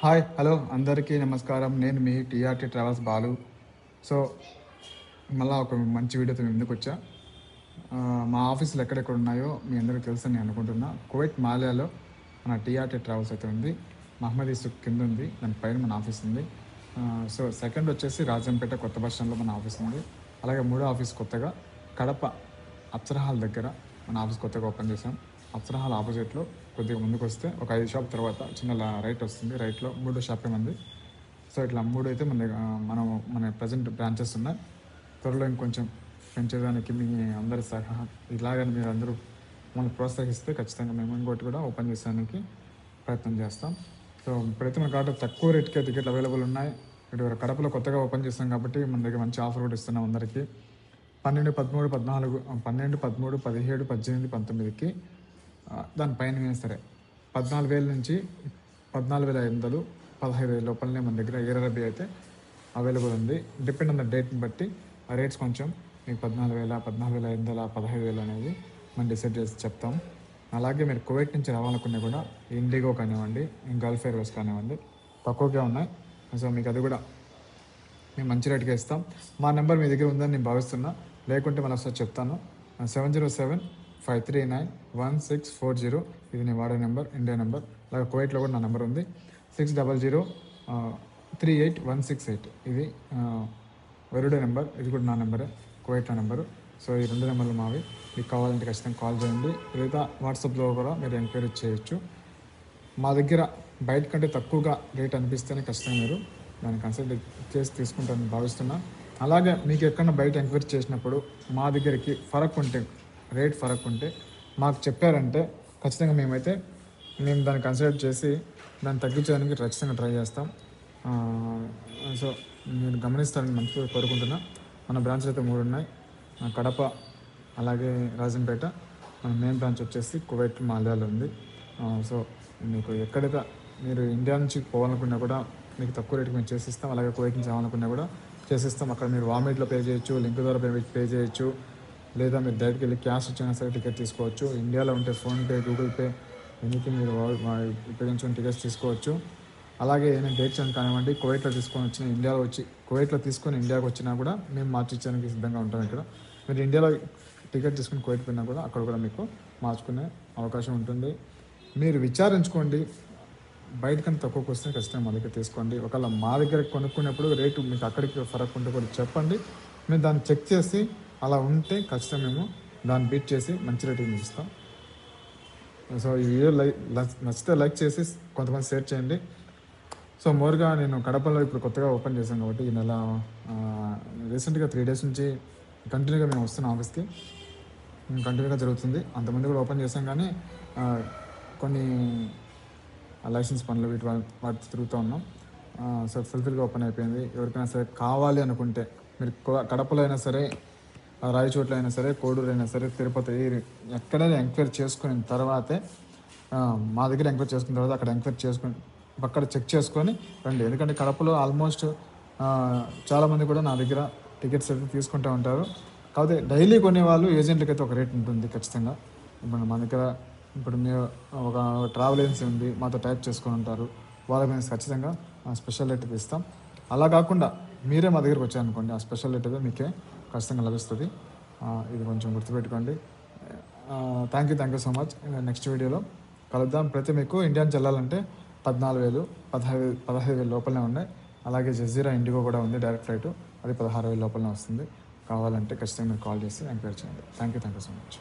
Hi hello అందరికీ నమస్కారం. నేను మీ టీఆర్టీ ట్రావెల్స్ బాలు. సో మళ్ళా ఒక మంచి వీడియోతో మీ ముందుకొచ్చా. మా ఆఫీసులు ఎక్కడెక్కడ ఉన్నాయో మీ అందరికీ తెలుసని నేను అనుకుంటున్నా. కువైట్ మాల్యాలో మన టీఆర్టీ ట్రావెల్స్ అయితే ఉంది. మహమ్మదీ సూక్ కింద ఉంది, దాని పైన మన ఆఫీస్ ఉంది. సో సెకండ్ వచ్చేసి రాజంపేట కొత్త బస్ స్టాండ్లో మన ఆఫీస్ ఉంది. అలాగే మూడో ఆఫీస్ కొత్తగా కడప అప్సర హాల్ దగ్గర మన ఆఫీస్ కొత్తగా ఓపెన్ చేసాం. అప్సర హాల్ ఆపోజిట్లో కొద్దిగా ముందుకు వస్తే ఒక 5 షాప్ తర్వాత చిన్న రైట్ వస్తుంది. రైట్లో 3 షాపే మంది. సో ఇట్లా 3 అయితే మన ప్రజెంట్ బ్రాంచెస్ ఉన్నాయి. త్వరలో ఇంకొంచెం పెంచేదానికి మీ అందరి సలహా ఇలాగని మీరు అందరూ మమ్మల్ని ప్రోత్సహిస్తే ఖచ్చితంగా మేము ఇంకోటి కూడా ఓపెన్ చేసేదానికి ప్రయత్నం చేస్తాం. సో ఇప్పుడైతే మన కాడ తక్కువ రేట్కే టికెట్లు అవైలబుల్ ఉన్నాయి. ఇటు కడపలో కొత్తగా ఓపెన్ చేస్తాం కాబట్టి మన దగ్గర మంచి ఆఫర్ కూడా ఇస్తున్నాం అందరికీ. 12, 13, 14, 12, 13, 17, 18, 19కి దానిపైన సరే 14,000 నుంచి 14,500, 15,000 లోపలనే మన దగ్గర ఎయిర్ అరేబియా అయితే అవైలబుల్ ఉంది. డిపెండ్ ఆన్ ద డేట్ని బట్టి ఆ రేట్స్ కొంచెం మీకు 14,000, 14,500, 15,000 అనేది మనం డిసైడ్ చేసి చెప్తాం. అలాగే మీరు కువైట్ నుంచి రావాలనుకున్నా కూడా ఇండిగో కానివ్వండి, గల్ఫ్ ఎయిర్వేస్ కానివ్వండి తక్కువగా ఉన్నాయి. సో మీకు అది కూడా మేము మంచి రేట్గా ఇస్తాం. మా నెంబర్ మీ దగ్గర ఉందని నేను భావిస్తున్నా. లేకుంటే మళ్ళీ ఒకసారి చెప్తాను. 707-539-1640 ఇది నేను వాడే నెంబర్, ఇండియా నెంబర్. అలాగే కువైట్లో కూడా నా నెంబర్ ఉంది. 600-38-168 ఇది వెరుడే నెంబర్. ఇది కూడా నా నెంబరే, కువైట్లో నెంబరు. సో ఈ 2 నెంబర్లు మావి. మీకు కావాలంటే ఖచ్చితంగా కాల్ చేయండి, లేదా వాట్సాప్లో కూడా మీరు ఎంక్వైరీ చేయొచ్చు. మా దగ్గర బయట కంటే తక్కువగా రేట్ అనిపిస్తేనే ఖచ్చితంగా మీరు దాన్ని కన్సల్ట్ చేసి తీసుకుంటారని భావిస్తున్నా. అలాగే మీకు ఎక్కడన్నా బయట ఎంక్వైరీ చేసినప్పుడు మా దగ్గరికి రేట్ ఫరక్ ఉంటే మాకు చెప్పారంటే ఖచ్చితంగా మేము దాన్ని కన్సిడర్ చేసి దాన్ని తగ్గించడానికి ఖచ్చితంగా ట్రై చేస్తాం. సో మీరు గమనిస్తారని మంచిగా కోరుకుంటున్నా. మన బ్రాంచ్లు అయితే 3 ఉన్నాయి, కడప అలాగే రాజంపేట. మన మెయిన్ బ్రాంచ్ వచ్చేసి కువైట్ మాల్యాలో ఉంది. సో మీకు ఎక్కడైతే మీరు ఇండియా నుంచి పోవాలనుకున్నా కూడా మీకు తక్కువ రేటుకి మేము చేసిస్తాం. అలాగే కువైట్ నుంచి రావాలనుకున్నా కూడా చేసిస్తాం. అక్కడ మీరు వామిట్లో పే చేయొచ్చు, లింక్ ద్వారా పే చేయొచ్చు, లేదా మీరు డైరెక్ట్కి వెళ్ళి క్యాష్ వచ్చినా సరే టికెట్ తీసుకోవచ్చు. ఇండియాలో ఉంటే ఫోన్పే, గూగుల్ పే ఎనీథింగ్ మీరు ఉపయోగించుకొని టికెట్స్ తీసుకోవచ్చు. అలాగే ఏదైనా డేట్స్ అని కానివ్వండి, కువైట్లో తీసుకొని ఇండియాకి వచ్చినా కూడా మేము మార్చిచ్చడానికి సిద్ధంగా ఉంటాం. ఇక్కడ మీరు ఇండియాలో టికెట్ తీసుకుని కువైట్ పోయినా కూడా అక్కడ కూడా మీకు మార్చుకునే అవకాశం ఉంటుంది. మీరు విచారించుకోండి. బయటకన్నా తక్కువకి వస్తే ఖచ్చితంగా మా దగ్గర తీసుకోండి. ఒకవేళ మా దగ్గర కొనుక్కునేప్పుడు రేటు మీకు అక్కడికి ఫరక్ ఉంటే కూడా చెప్పండి. మేము దాన్ని చెక్ చేసి అలా ఉంటే ఖచ్చితంగా మేము దాన్ని బీట్ చేసి మంచి రేటింగ్ ఇస్తాం. సో ఈ వీడియో నచ్చితే లైక్ చేసి కొంతమంది షేర్ చేయండి. సో మోర్గా నేను కడపలో ఇప్పుడు కొత్తగా ఓపెన్ చేశాను కాబట్టి ఈ నెల రీసెంట్గా 3 days నుంచి కంటిన్యూగా మేము వస్తున్నాం ఆఫీస్కి. కంటిన్యూగా జరుగుతుంది. అంతమంది కూడా ఓపెన్ చేసాం, కానీ కొన్ని లైసెన్స్ పనులు వాటి తిరుగుతూ ఉన్నాం. సో ఫుల్ఫిల్గా ఓపెన్ అయిపోయింది. ఎవరికైనా సరే కావాలి అనుకుంటే మీరు కడపలో అయినా సరే, రాయచోట్ల అయినా సరే, కోడూరు అయినా సరే, తిరుపతి ఎక్కడైనా ఎంక్వైరీ చేసుకున్న తర్వాతే మా దగ్గర ఎంక్వైరీ చేసుకున్న తర్వాత అక్కడ ఎంక్వైరీ చేసుకుని అక్కడ చెక్ చేసుకొని రండి. ఎందుకంటే కడపలో ఆల్మోస్ట్ చాలామంది కూడా నా దగ్గర టికెట్స్ అయితే తీసుకుంటూ ఉంటారు. కాకపోతే డైలీ కొనేవాళ్ళు ఏజెంట్లకి అయితే ఒక రేట్ ఉంటుంది ఖచ్చితంగా. ఇప్పుడు మన దగ్గర మీరు ఒక ట్రావెల్ ఏజెన్సీ ఉంది, మాతో టైప్ చేసుకొని ఉంటారు, వాళ్ళకి మేము ఖచ్చితంగా స్పెషల్ రేట్ ఇస్తాం. అలా కాకుండా మీరే మా దగ్గరికి వచ్చారనుకోండి, ఆ స్పెషల్ రేట్ అయితే మీకే ఖచ్చితంగా లభిస్తుంది. ఇది కొంచెం గుర్తుపెట్టుకోండి. Thank you so much. Next వీడియోలో కలుద్దాం. ప్రతి మీకు ఇండియా నుంచి వెళ్ళాలంటే 14,000, 15,000 లోపలనే ఉన్నాయి. అలాగే జజీరా ఇండిగో కూడా ఉంది డైరెక్ట్ ఫ్లైట్, అది 16,000 లోపలనే వస్తుంది. కావాలంటే ఖచ్చితంగా మీరు కాల్ చేసి ఎంక్వైరీ చేయండి. Thank you so much.